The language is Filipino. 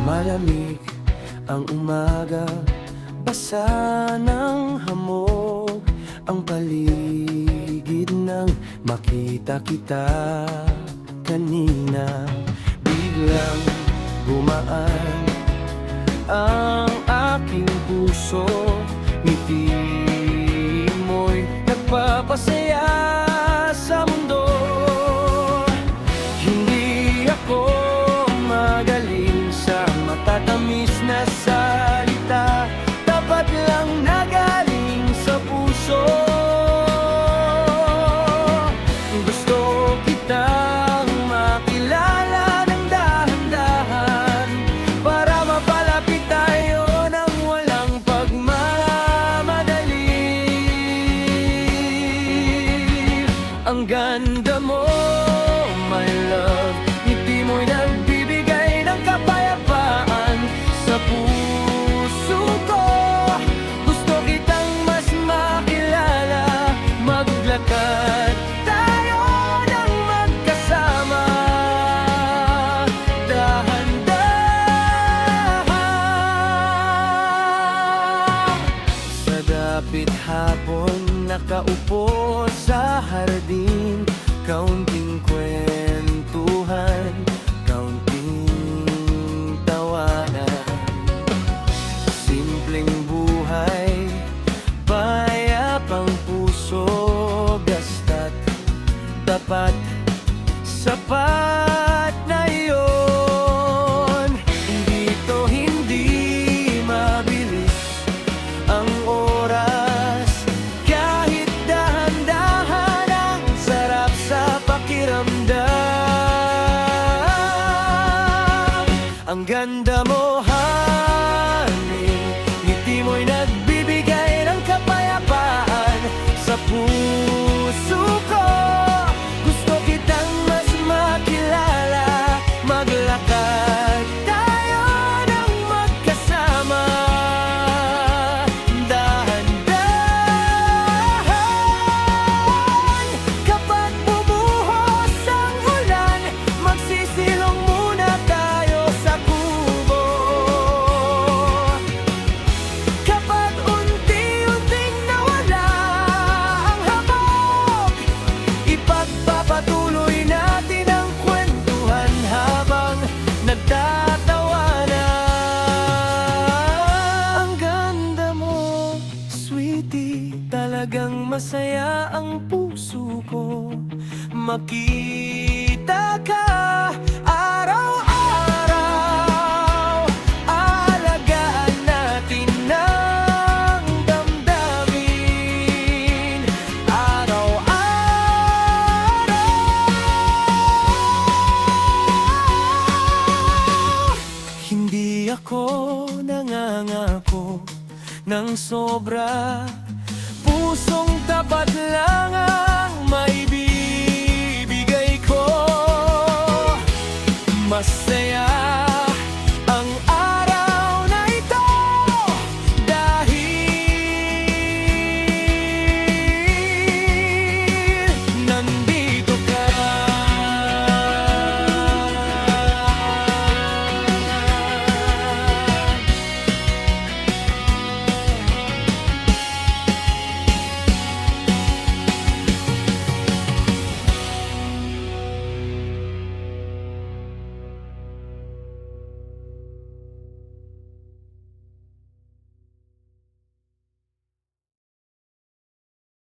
Malamig ang umaga, basa ng hamog ang paligid nang makita kita kanina. Biglang gumaan ang aking puso, ngiti mo'y nagpapasaya sa mundo. Hindi ako magaling sa matatamis na salita, dapat lang na galing sa puso. Gusto kitang makilala ng dahan-dahan, para mapalapit tayo ng walang pagmamadali. Ang ganda mo, my love, ngiti mo'y nagbibigay ng kapayapaan sa puso ko. Gusto kitang mas makilala, maglakad tayo ng magkasama, dahan-dahan. Sa dapit hapon, nakaupo sa hardin, kaunting kwentuhan, kaunting tawanan. Simpleng buhay, payapang puso, basta't tapat, sapat na iyon. Dito hindi mabilis ang oras, kahit dahan-dahan, ang sarap sa pakiramdam. Ang ganda mo, honey, ngiti mo'y nagbibigay ng kapayapaan sa puso ko. Gusto kitang mas makilala, maglakad tayo ng magkasama, dahan-dahan. Kapag bumuhos ang ulan, magsisilong muna tayo sa kubo. Kapag unti-unting nawala ang hamog, ipagpapatuloy natin ang kwentuhan habang nagtatawanan. Ang ganda mo, sweetie, talagang masaya ang puso ko makita ka araw-araw. Alagaan natin ng damdamin araw-araw. Hindi ako nangangako ng sobra, pusong tapat lang ang